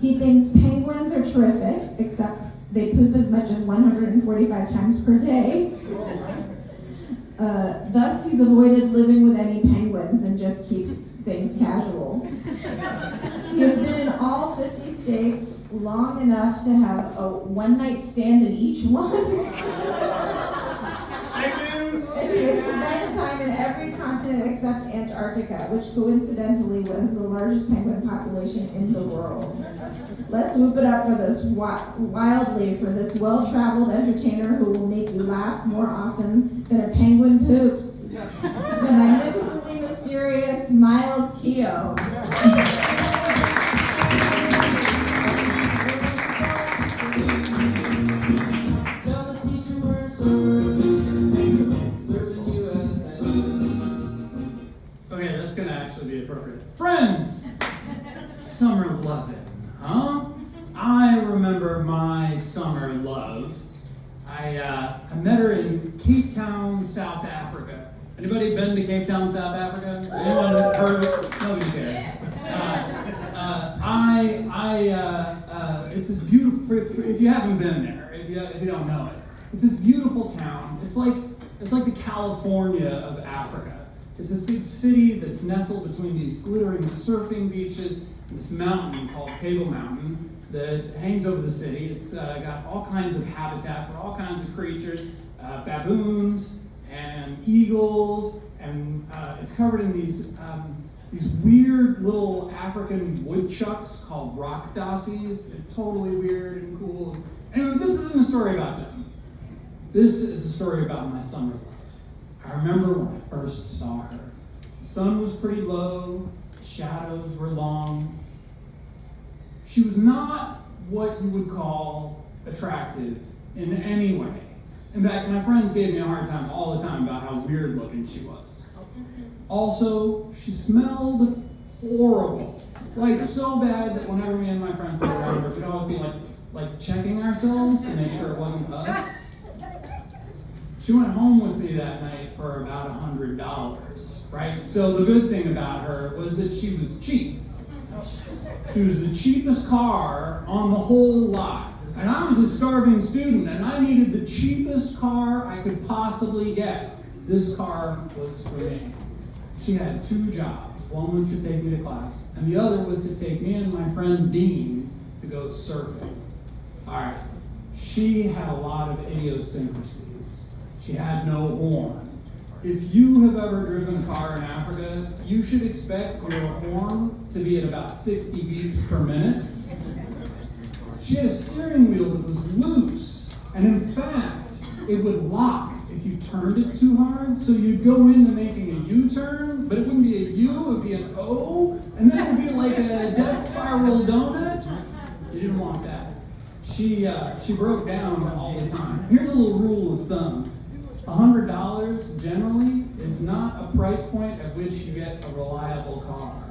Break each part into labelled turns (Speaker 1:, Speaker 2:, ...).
Speaker 1: He thinks penguins are terrific, except they poop as much as 145 times per day. Thus, he's avoided living with any penguins and just keeps things casual. He has been in all 50 states long enough to have a one-night stand in each one. And he has spent time in every continent except Antarctica, which coincidentally was the largest penguin population in the world. Let's whoop it up for this wildly for this well-traveled entertainer who will make you laugh more often than a penguin poops. The magnificently mysterious Miles Keogh.
Speaker 2: Okay, that's gonna actually be appropriate. Friends, summer loving, huh? I remember my summer love. I met her in Cape Town, South Africa. Anybody been to Cape Town, South Africa? Anyone heard of it? Nobody cares. It's this beautiful. If you haven't been there, if you don't know it, it's this beautiful town. It's like the California of Africa. It's this big city that's nestled between these glittering surfing beaches and this mountain called Table Mountain that hangs over the city. It's got all kinds of habitat for all kinds of creatures, baboons and eagles, and it's covered in these weird little African woodchucks called rock dassies. They're totally weird and cool. Anyway, this isn't a story about them. This is a story about my summer love. I remember when I first saw her. The sun was pretty low, shadows were long. She was not what you would call attractive in any way. In fact, my friends gave me a hard time all the time about how weird looking she was. Also, she smelled horrible. Like so bad that whenever me and my friends were around her, we'd always be like checking ourselves to make sure it wasn't us. She went home with me that night for about $100, right? So the good thing about her was that she was cheap. She was the cheapest car on the whole lot. And I was a starving student, and I needed the cheapest car I could possibly get. This car was for me. She had two jobs. One was to take me to class, and the other was to take me and my friend Dean to go surfing. All right. She had a lot of idiosyncrasies. She had no horn. If you have ever driven a car in Africa, you should expect your horn to be at about 60 beats per minute. She had a steering wheel that was loose, and in fact, it would lock if you turned it too hard. So you'd go into making a U-turn, but it wouldn't be a U, it would be an O, and then it would be like a death spiral donut. You didn't want that. She broke down all the time. Here's a little rule of thumb. $100 generally is not a price point at which you get a reliable car.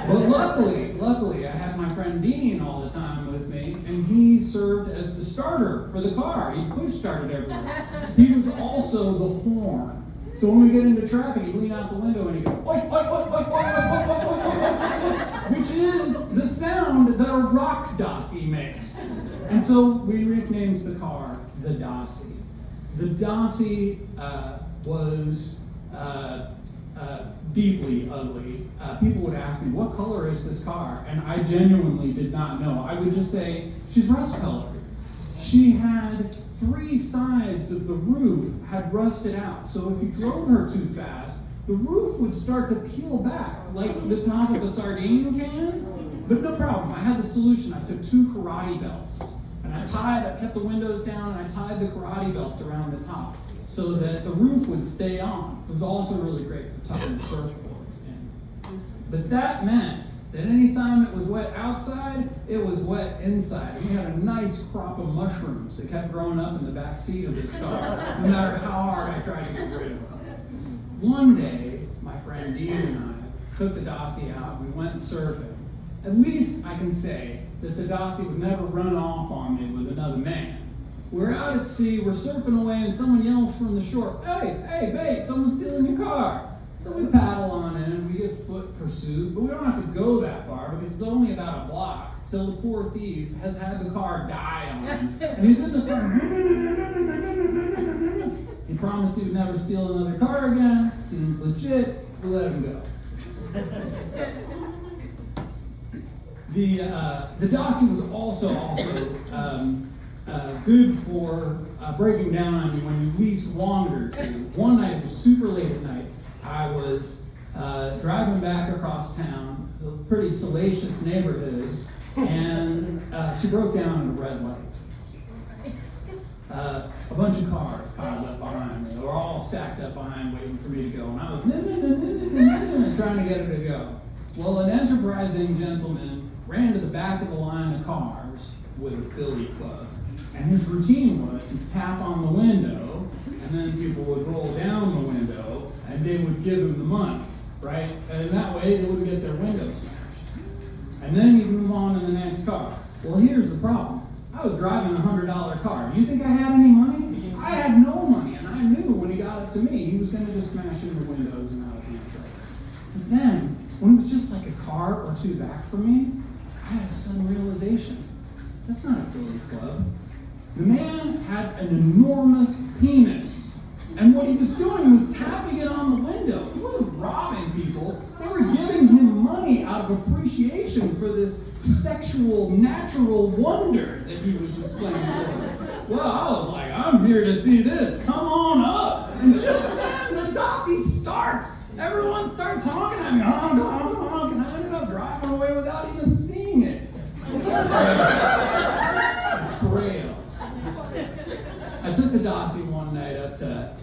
Speaker 2: But luckily, I had my friend Dean all the time with me, and he served as the starter for the car. He push started everywhere. He was also the horn. So when we get into traffic, he'd lean out the window and he'd go, oi, oi, oi, oi, oi, oi, oi, oi, oi, which is the sound that a rock Dassie makes. And so we nicknamed the car the Dassie. The Dassie was deeply ugly. People would ask me, what color is this car? And I genuinely did not know. I would just say, she's rust colored. She had 3 sides of the roof had rusted out. So if you drove her too fast, the roof would start to peel back, like the top of a sardine can. But no problem, I had the solution. I took 2 karate belts. And I kept the windows down, and I tied the karate belts around the top so that the roof would stay on. It was also really great for tucking surfboards in. But that meant that anytime it was wet outside, it was wet inside. And we had a nice crop of mushrooms that kept growing up in the back seat of this car, no matter how hard I tried to get rid of them. One day, my friend Dean and I took the Dassie out. We went surfing. At least I can say that the Dassie would never run off on me with another man. We're out at sea, we're surfing away, and someone yells from the shore, hey, babe, someone's stealing your car. So we paddle on in, we get foot pursuit, but we don't have to go that far because it's only about a block till the poor thief has had the car die on him. And he's in the car. He promised he would never steal another car again. Seems legit. We'll let him go. The Dassie was also good for breaking down on you when you least wanted her to. One night, it was super late at night. I was driving back across town. It's a pretty salacious neighborhood, and she broke down at a red light. A bunch of cars piled up behind me. They were all stacked up behind, waiting for me to go, and I was trying to get her to go. Well, an enterprising gentleman ran to the back of the line of cars with a billy club. And his routine was to tap on the window, and then people would roll down the window, and they would give him the money, right? And that way, they wouldn't get their windows smashed. And then he'd move on to the next car. Well, here's the problem. I was driving a $100 car. Do you think I had any money? I had no money, and I knew when he got up to me, he was going to just smash in the windows and out of the trouble. But then, when it was just like a car or two back from me, I had a sudden realization. That's not a billy club. The man had an enormous penis. And what he was doing was tapping it on the window. He wasn't robbing people. They were giving him money out of appreciation for this sexual, natural wonder that he was displaying. Well, I was like, I'm here to see this. Come on up. And just then, the Dassie starts. Everyone starts honking at me. Honk, honk, honk. And I ended up driving away without even seeing it. Betrayal. I took the Dassie one night up to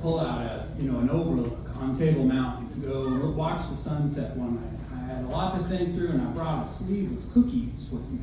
Speaker 2: pull out an overlook on Table Mountain to go watch the sunset one night. I had a lot to think through, and I brought a sleeve of cookies with me.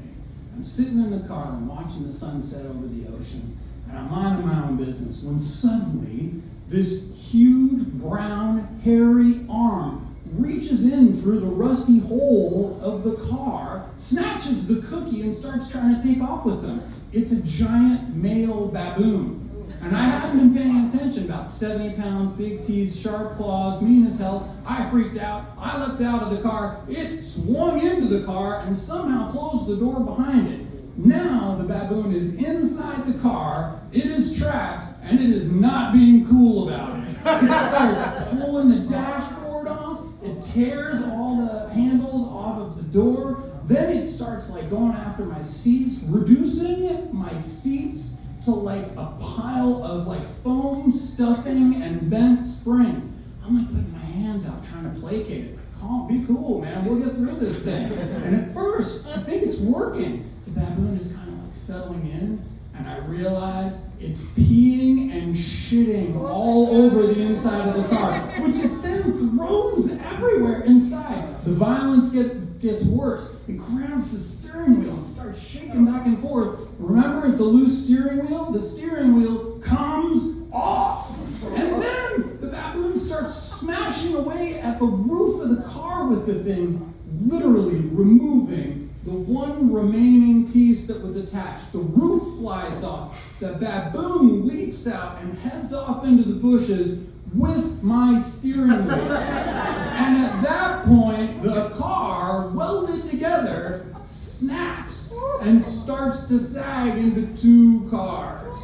Speaker 2: I'm sitting in the car and watching the sunset over the ocean, and I'm minding my own business when suddenly this huge, brown, hairy arm reaches in through the rusty hole of the car, snatches the cookie, and starts trying to take off with them. It's a giant male baboon. And I hadn't been paying attention. About 70 pounds, big teeth, sharp claws, mean as hell. I freaked out. I leapt out of the car. It swung into the car and somehow closed the door behind it. Now the baboon is inside the car. It is trapped, and it is not being cool about it. It starts pulling the dashboard off. It tears all the handles off of the door. Then it starts going after my seats, reducing my seats to a pile of foam stuffing and bent springs. I'm putting my hands out trying to placate it. Calm, be cool, man. We'll get through this thing. And at first, I think it's working. The baboon is kind of settling in, and I realize it's peeing and shitting all over the inside of the car, which it then throws everywhere inside. The violence gets worse. It grabs the steering wheel and starts shaking back and forth. Remember, it's a loose steering wheel? The steering wheel comes off. And then the baboon starts smashing away at the roof of the car with the thing, literally removing the one remaining piece that was attached. The roof flies off. The baboon leaps out and heads off into the bushes with my steering wheel. And at that point, the car, welded together, snaps and starts to sag into two cars.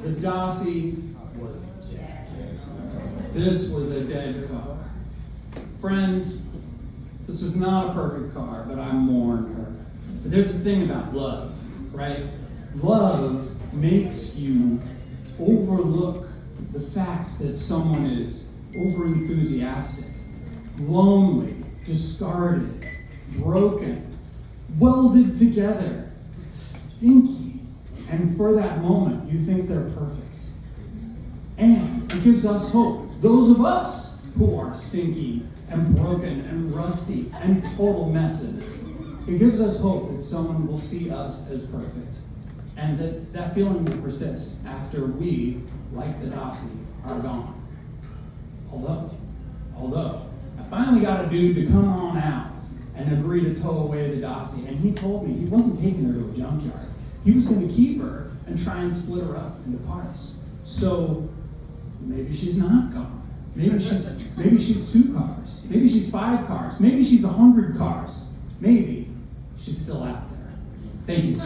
Speaker 2: The Dassie was dead. This was a dead car. Friends, this was not a perfect car, but I mourned her. But there's the thing about love, right? Love makes you overlook the fact that someone is overenthusiastic, lonely, discarded, broken, welded together, stinky, and for that moment you think they're perfect. And it gives us hope. Those of us who are stinky and broken and rusty and total messes, it gives us hope that someone will see us as perfect. And that feeling will persist after we, like the Dassie, are gone. Although, I finally got a dude to come on out and agree to tow away the Dassie. And he told me he wasn't taking her to a junkyard. He was going to keep her and try and split her up into parts. So maybe she's not gone. Maybe she's 2 cars. Maybe she's 5 cars. Maybe she's 100 cars. maybe she's still out there. Thank you.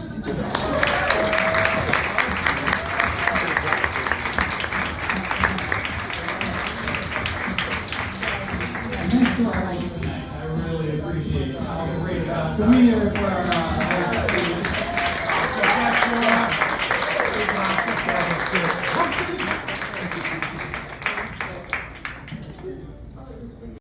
Speaker 2: And thanks to our host tonight. I really appreciate all the great for me or for our